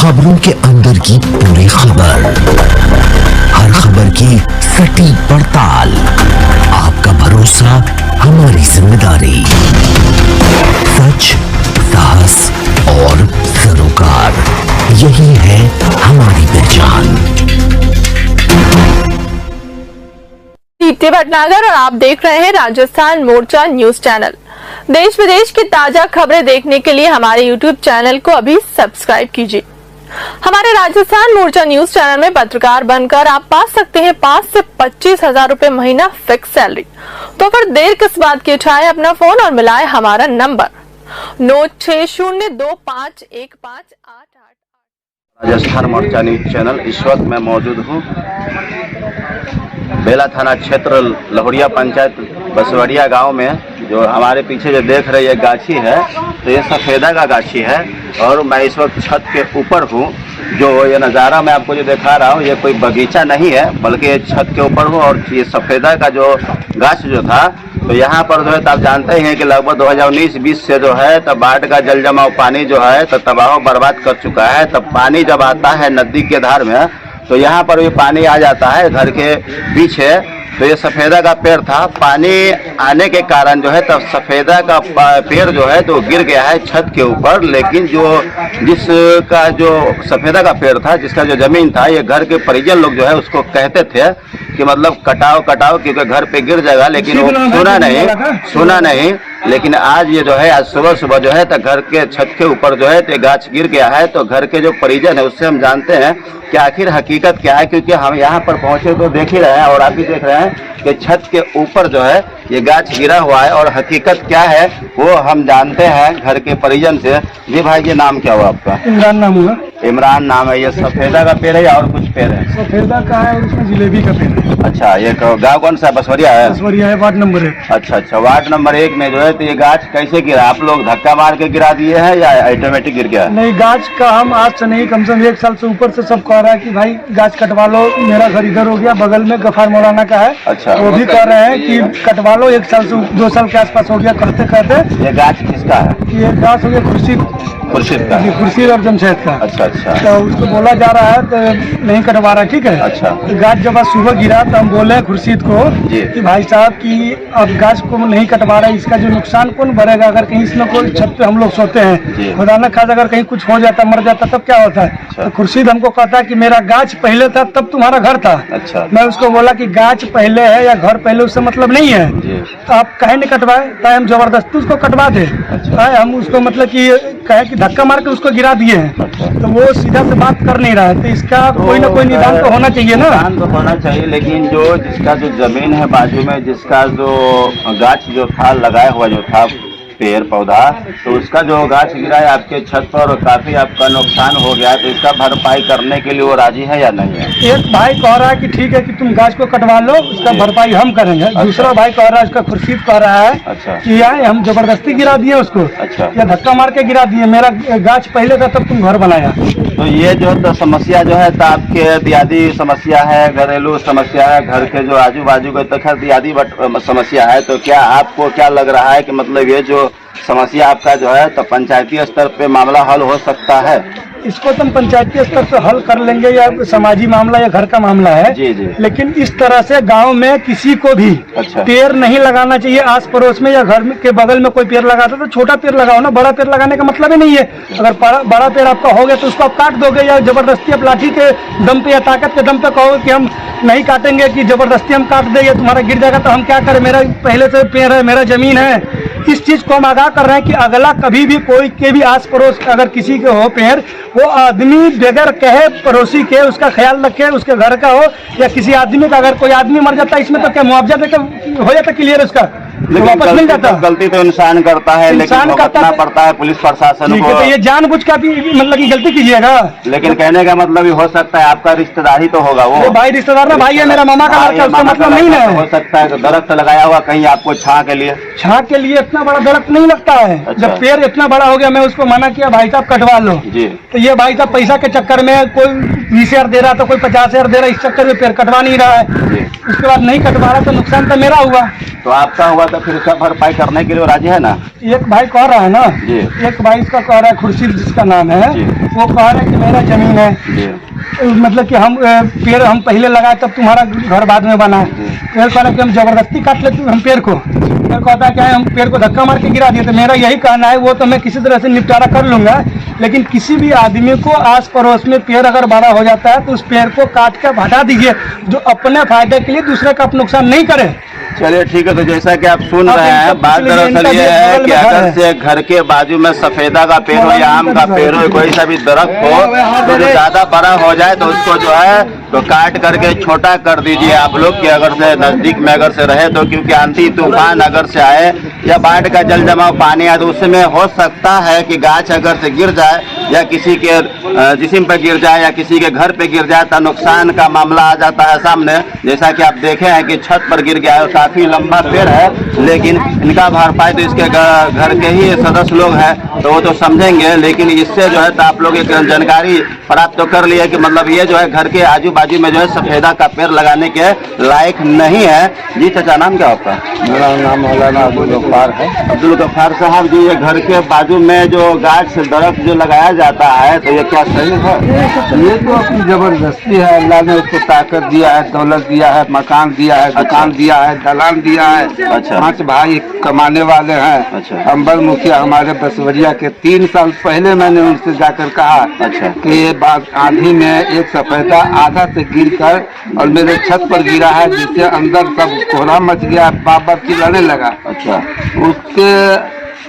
खबरों के अंदर की पूरी खबर, हर खबर की सटीक पड़ताल, आपका भरोसा हमारी जिम्मेदारी। सच, साहस और सरोकार, यही है हमारी पहचान। दीप्ति भटनागर और आप देख रहे हैं राजस्थान मोर्चा न्यूज चैनल। देश विदेश की ताजा खबरें देखने के लिए हमारे यूट्यूब चैनल को अभी सब्सक्राइब कीजिए। हमारे राजस्थान मोर्चा न्यूज चैनल में पत्रकार बनकर आप पा सकते हैं 5 से 25 हजार रूपए महीना फिक्स सैलरी। तो फिर देर किस बात की, उठाए अपना फोन और मिलाए हमारा नंबर 9602515888। राजस्थान मोर्चा न्यूज चैनल, इस वक्त मैं मौजूद हूँ बेला थाना क्षेत्र लहुरिया पंचायत बसवड़िया गांव में। जो हमारे पीछे जो देख रहे ये गाछी है, तो ये सफ़ेदा का गाछी है और मैं इस वक्त छत के ऊपर हूँ। जो ये नज़ारा मैं आपको जो दिखा रहा हूँ, ये कोई बगीचा नहीं है, बल्कि ये छत के ऊपर हूँ। और ये सफ़ेदा का जो गाछ जो था, तो यहाँ पर जो है तो आप जानते ही हैं कि लगभग 2019-20 से जो है तब बाढ़ का जल जमाव पानी जो है तो तबाह बर्बाद कर चुका है। तब पानी जब आता है नदी के धार में, तो यहाँ पर भी पानी आ जाता है घर के पीछे। तो ये सफ़ेदा का पेड़ था, पानी आने के कारण जो है तब सफ़ेदा का पेड़ जो है तो गिर गया है छत के ऊपर। लेकिन जिसका जो सफ़ेदा का पेड़ था, जिसका जो ज़मीन था, ये घर के परिजन लोग जो है उसको कहते थे कि मतलब कटाओ क्योंकि घर पे गिर जाएगा, लेकिन वो सुना नहीं। लेकिन आज ये जो है आज सुबह जो है तो घर के छत के ऊपर जो है तो गाछ गिर गया है। तो घर के जो परिजन है उससे हम जानते हैं कि आखिर हकीकत क्या है, क्योंकि हम यहाँ पर पहुँचे तो देख ही रहे हैं और आप भी देख रहे हैं कि छत के ऊपर जो है ये गाछ गिरा हुआ है। और हकीकत क्या है वो हम जानते हैं घर के परिजन से। जी भाई, ये नाम क्या हुआ आपका? इमरान नाम हुआ। इमरान नाम है। ये सफ़ेदा का पेड़ है या और कुछ पेड़ है? सफ़ेदा का है और उसमें जिलेबी का पेड़ है। अच्छा, ये गाँव कौन सा? बसवड़िया है। बसवड़िया है, वार्ड नंबर 1। अच्छा, वार्ड नंबर 1 में जो है तो ये गाछ कैसे गिरा? आप लोग धक्का मार के गिरा दिए हैं या ऑटोमेटिक गिर गया? नहीं, गाछ का हम आज से नहीं, कम से कम 1 साल से ऊपर से सब कह रहा है कि भाई गाछ कटवा लो। मेरा घर इधर हो गया, बगल में गफार मौलाना का है। अच्छा, वो भी कह रहे हैं कि कटवा लो। 1 साल से 2 साल के आसपास हो गया कहते। ये गाछ किसका है? ये गाछ हो गया खुर्शीद का, खुर्शीद और जमशेद का। अच्छा। तो उसको बोला जा रहा है तो नहीं कटवा रहा, ठीक है। अच्छा, गाछ जब आज सुबह गिरा तो हम बोले खुर्शीद को कि भाई साहब कि अब गाछ को नहीं कटवा रहा है, इसका जो नुकसान कौन भरेगा? अगर कहीं इसमें कोई छत पे हम लोग सोते हैं, खुदा न खास अगर कहीं कुछ हो जाता, मर जाता, तब क्या होता है? तो खुर्शीद हमको कहता है कि मेरा गाछ पहले था तब तुम्हारा घर था। अच्छा, मैं उसको बोला कि गाछ पहले है या घर पहले, उससे मतलब नहीं है। तो आप कहे नहीं कटवाए, चाहे हम जबरदस्ती उसको कटवा दे, चाहे हम उसको मतलब कि कहे कि धक्का मार के उसको गिरा दिए हैं। तो वो सीधा से बात कर नहीं रहा है। तो इसका कोई ना कोई निदान तो होना चाहिए ना। निदान तो होना चाहिए, लेकिन जिसका जो जमीन है बाजू में, जिसका जो गाछ जो था लगाया हुआ जो था पेड़ पौधा, तो उसका जो गाछ गिरा है आपके छत पर, काफी आपका नुकसान हो गया है। तो इसका भरपाई करने के लिए वो राजी है या नहीं है? एक भाई कह रहा है कि ठीक है कि तुम गाछ को कटवा लो, उसका भरपाई हम करेंगे। अच्छा। दूसरा भाई कह रहा है, उसका खुर्शीद कह रहा है अच्छा कि यार हम जबरदस्ती गिरा दिए उसको। अच्छा, या धक्का मार के गिरा दिए, मेरा गाछ पहले था तब तुम घर बनाया। तो ये जो तो समस्या जो है तो आपके दियादी समस्या है, घरेलू समस्या है, घर के जो आजू बाजू के तो दियादी समस्या है। तो क्या आपको क्या लग रहा है कि मतलब ये जो समस्या आपका जो है तो पंचायती स्तर पे मामला हल हो सकता है? इसको तो हम पंचायती स्तर से हल कर लेंगे, या समाजी मामला या घर का मामला है। जी। लेकिन इस तरह से गांव में किसी को भी पेड़ नहीं लगाना चाहिए आस पड़ोस में, या घर के बगल में कोई पेड़ लगाता तो छोटा पेड़ लगाओ ना। बड़ा पेड़ लगाने का मतलब ही नहीं है। अगर बड़ा पेड़ आपका हो गया तो उसको आप काट दोगे, या जबरदस्ती आप लाठी के दम पे या ताकत के दम पे कहो कि हम नहीं काटेंगे, कि जबरदस्ती हम काट देंगे, तुम्हारा गिर जाएगा। तो हम क्या करें? मेरा पहले से पेड़ है, मेरा जमीन है। इस चीज को हम आगाह कर रहे हैं कि अगला कभी भी कोई के भी आस पड़ोस अगर किसी के हो पेड़, वो आदमी बगैर कहे पड़ोसी के उसका ख्याल रखे, उसके घर का हो या किसी आदमी का। अगर कोई आदमी मर जाता है इसमें तो क्या मुआवजा देकर हो जाता क्लियर उसका? वापस मिल जाता। गलती तो इंसान करता है, लेकिन करना पड़ता है पुलिस प्रशासन को। तो ये जानबूझ का भी मतलब की गलती कीजिएगा। लेकिन कहने का मतलब ये हो सकता है आपका रिश्तेदार ही तो होगा वो। भाई रिश्तेदार ना, भाई है मेरा मामा का लड़का, उसका मतलब नहीं ना। हो सकता है दरख्त लगाया हुआ कहीं आपको छां के लिए इतना बड़ा दरख्त नहीं लगता है। अच्छा। जब पेड़ इतना बड़ा हो गया, मैं उसको मना किया भाई साहब कटवा लो जी। तो ये भाई साहब पैसा के चक्कर में कोई 20,000 दे रहा था, कोई 50,000 दे रहा, इस चक्कर में पेड़ कटवा नहीं रहा है। उसके बाद नहीं कटवा रहा तो नुकसान तो मेरा हुआ। तो आपका हुआ तो तो फिर इसका भरपाई करने के लिए राजी है ना? एक भाई कह रहा है ना जी। एक भाई इसका कह रहा है, खुर्शीद जिसका नाम है, जी। वो कह रहा है कि मेरा जमीन है, जी मतलब कि हम पेड़ हम पहले लगाए तब तुम्हारा घर बाद में बना है। पेड़ कह रहा है कि हम जबरदस्ती काट लेते हम पेड़ को। पेड़ कहता है क्या है, हम पेड़ को धक्का मार के गिरा दिए। तो मेरा यही कहना है, वो तो मैं किसी तरह से निपटारा कर लूंगा, लेकिन किसी भी आदमी को आस पड़ोस में पेड़ अगर बड़ा हो जाता है तो उस पेड़ को काट कर हटा दीजिए, जो अपने फायदे के लिए दूसरे का नुकसान नहीं करे। चलिए ठीक है। तो जैसा कि आप सुन रहे हैं, बात दरअसल ये है कि अगर से घर के बाजू में सफेदा का पेड़ हो या आम का पेड़ हो, कोई सा भी दरख्त हो, तो जो ज्यादा बड़ा हो जाए तो उसको जो है तो काट करके छोटा कर दीजिए आप लोग, कि अगर से नजदीक में अगर से रहे तो, क्योंकि आंधी तूफान अगर से आए या बाढ़ का जल जमाव पानी आए तो उसमें हो सकता है कि गाछ अगर से गिर जाए या किसी के जिस्म पे गिर जाए या किसी के घर पे गिर जाए तो नुकसान का मामला आ जाता है सामने। जैसा कि आप देखे हैं कि छत पर गिर गया है, काफी लंबा पेड़ है, लेकिन इनका भरपाई तो इसके घर के ही सदस्य लोग हैं तो वो तो समझेंगे, लेकिन इससे जो है तो आप लोग एक जानकारी प्राप्त तो कर लिया कि मतलब ये जो है घर के आजू बाजू में जो है सफेदा का पेड़ लगाने के लायक नहीं है। जी चाचा, नाम क्या होता है? मेरा नाम मौलाना अब्दुल गफ्फार है। अब्दुल गफ्फार साहब जी, ये घर के बाजू में जो गाछ दरख्त जो लगाया जाता है तो ये क्या सही है? ये तो अपनी जबरदस्ती है, अल्लाह ने उसको ताकत दिया है, दौलत दिया है, मकान दिया है, दुकान दिया है, दलान दिया है। अच्छा। 5 भाई कमाने वाले हैं। अच्छा। अंबर मुखिया हमारे बसवरिया के 3 साल पहले मैंने उनसे जाकर कहा अच्छा। कि ये बात आंधी में एक सफेदा आधा से गिरकर और मेरे छत पर गिरा है, जिससे अंदर सब कोहरा मच गया, बाप बाप चिल्लाने लगा। अच्छा। उसके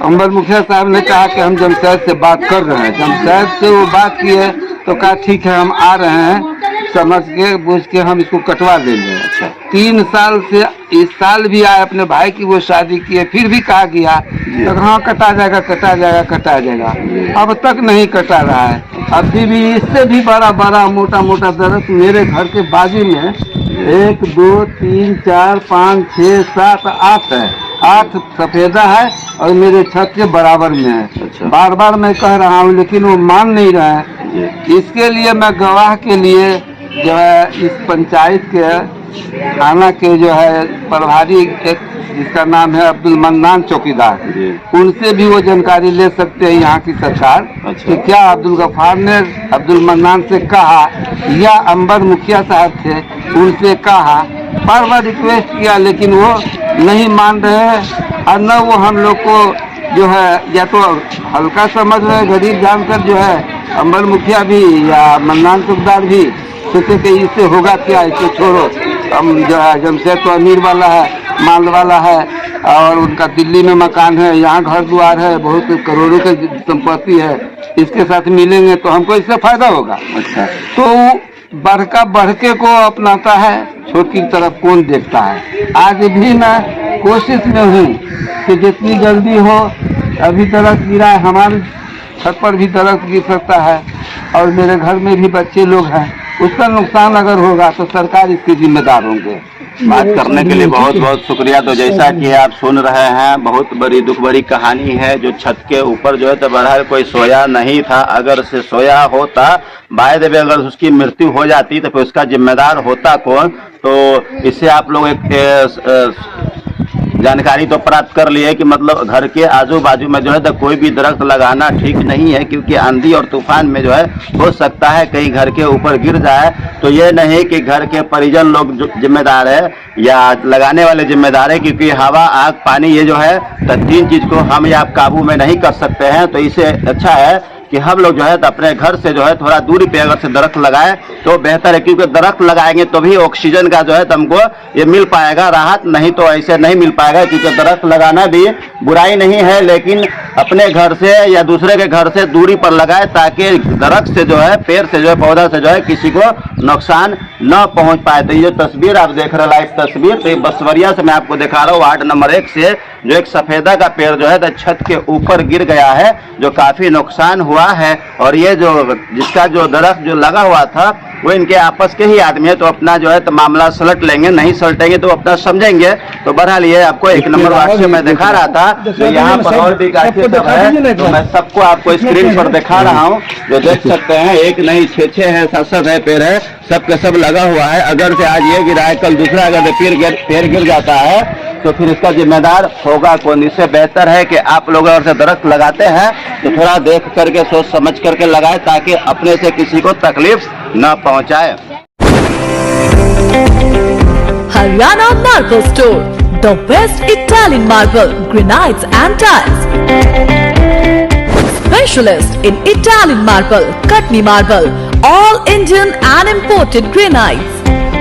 अंबर मुखिया साहब ने कहा कि हम जमशेद से बात कर रहे हैं। जमशेद से वो बात किए तो कहा ठीक है हम आ रहे हैं, समझ के बुझ के हम इसको कटवा देंगे। अच्छा। 3 साल से इस साल भी आए, अपने भाई की वो शादी किए, फिर भी कहा गया तो हाँ कटा जाएगा कटा जाएगा कटा जाएगा, अब तक नहीं कटा रहा है। अभी भी इससे भी बड़ा बड़ा मोटा मोटा दरख्त मेरे घर के बाजू में 1 2 3 4 5 6 7 8 है। 8 सफेदा है और मेरे छत के बराबर में है। अच्छा। बार बार मैं कह रहा हूँ लेकिन वो मान नहीं रहा है। इसके लिए मैं गवाह के लिए जो है इस पंचायत के थाना के जो है प्रभारी एक जिसका नाम है अब्दुल मन्नान चौकीदार, उनसे भी वो जानकारी ले सकते हैं यहाँ की सरकार। अच्छा। कि क्या अब्दुल गफ्फार ने अब्दुल मन्नान से कहा या अंबर मुखिया साहब थे उनसे कहा, बार बार रिक्वेस्ट किया लेकिन वो नहीं मान रहे हैं। और न वो हम लोग को जो है या तो हल्का समझ रहे, गरीब जानकर जो है अंबर मुखिया भी या मन्नान चौकीदार भी सोचे कि इससे होगा क्या, इसको छोड़ो। हम जो है जमशेद तो अमीर वाला है, माल वाला है और उनका दिल्ली में मकान है, यहाँ घर द्वार है, बहुत करोड़ों की संपत्ति है, इसके साथ मिलेंगे तो हमको इससे फायदा होगा। अच्छा। तो बड़का बढ़के को अपनाता है, छोटी तरफ कौन देखता है। आज भी मैं कोशिश में हूँ कि जितनी जल्दी हो, अभी दरख्त गिरा है, हमारे छत पर भी दरख्त गिर सकता है और मेरे घर में भी बच्चे लोग हैं, उसका नुकसान अगर होगा तो सरकार इसके जिम्मेदार होंगे। बात करने के लिए बहुत बहुत शुक्रिया। तो जैसा कि आप सुन रहे हैं, बहुत बड़ी दुख भरी कहानी है। जो छत के ऊपर जो है तो बहरहाल कोई सोया नहीं था, अगर से सोया होता बाय द वे अगर उसकी मृत्यु हो जाती तो फिर उसका जिम्मेदार होता कौन? तो इससे आप लोग एक जानकारी तो प्राप्त कर लिए कि मतलब घर के आजू बाजू में जो है तो कोई भी दरख्त लगाना ठीक नहीं है, क्योंकि आंधी और तूफान में जो है हो सकता है कहीं घर के ऊपर गिर जाए। तो ये नहीं कि घर के परिजन लोग जिम्मेदार है या लगाने वाले जिम्मेदार है, क्योंकि हवा आग पानी ये जो है तो 3 चीज को हम या आप काबू में नहीं कर सकते हैं। तो इससे अच्छा है कि हम लोग जो है तो अपने घर से जो है थोड़ा दूरी पे अगर से दरख्त लगाए तो बेहतर है, क्योंकि दरख्त लगाएंगे तो भी ऑक्सीजन का जो है तो हमको ये मिल पाएगा राहत, नहीं तो ऐसे नहीं मिल पाएगा। क्योंकि दरख्त लगाना भी बुराई नहीं है, लेकिन अपने घर से या दूसरे के घर से दूरी पर लगाए ताकि दरख्त से जो है, पेड़ से जो है, पौधा से जो है किसी को नुकसान न पहुंच पाए। तो ये तस्वीर आप देख रहे हैं, लाइव तस्वीर, तो ये बसवरिया से मैं आपको दिखा रहा हूँ, वार्ड नंबर 1 से जो एक सफेदा का पेड़ जो है तो छत के ऊपर गिर गया है, जो काफी नुकसान हुआ है। और ये जो जिसका जो दरख्त जो लगा हुआ था वो इनके आपस के ही आदमी है, तो अपना जो है तो मामला सलट लेंगे, नहीं सलटेंगे तो अपना समझेंगे। तो बहरहाल ये आपको 1 नंबर वार्ड से मैं दिखा रहा था, तो यहाँ पर और भी गाछी सब है, तो मैं सबको आपको स्क्रीन पर दिखा रहा हूँ, जो देख सकते हैं। 1 नहीं 6 है, 7 है पेड़ है, सब का सब लगा हुआ है। अगर से आज ये गिरा है, कल दूसरा अगर पेड़ गिर जाता है तो फिर इसका जिम्मेदार होगा कौन। इससे बेहतर है कि आप लोग अगर से दरख्त लगाते हैं तो थोड़ा देख करके सोच समझ करके लगाए, ताकि अपने से किसी को तकलीफ न पहुंचाए। Haryana Marble Store, the best Italian marble, granites and tiles. Specialist in Italian marble, Katni marble, all Indian and imported granites.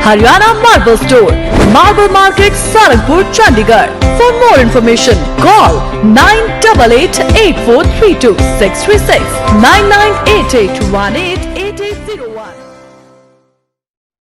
Haryana Marble Store, Marble Market, Saranpur, Chandigarh. For more information, call 9888432636 998818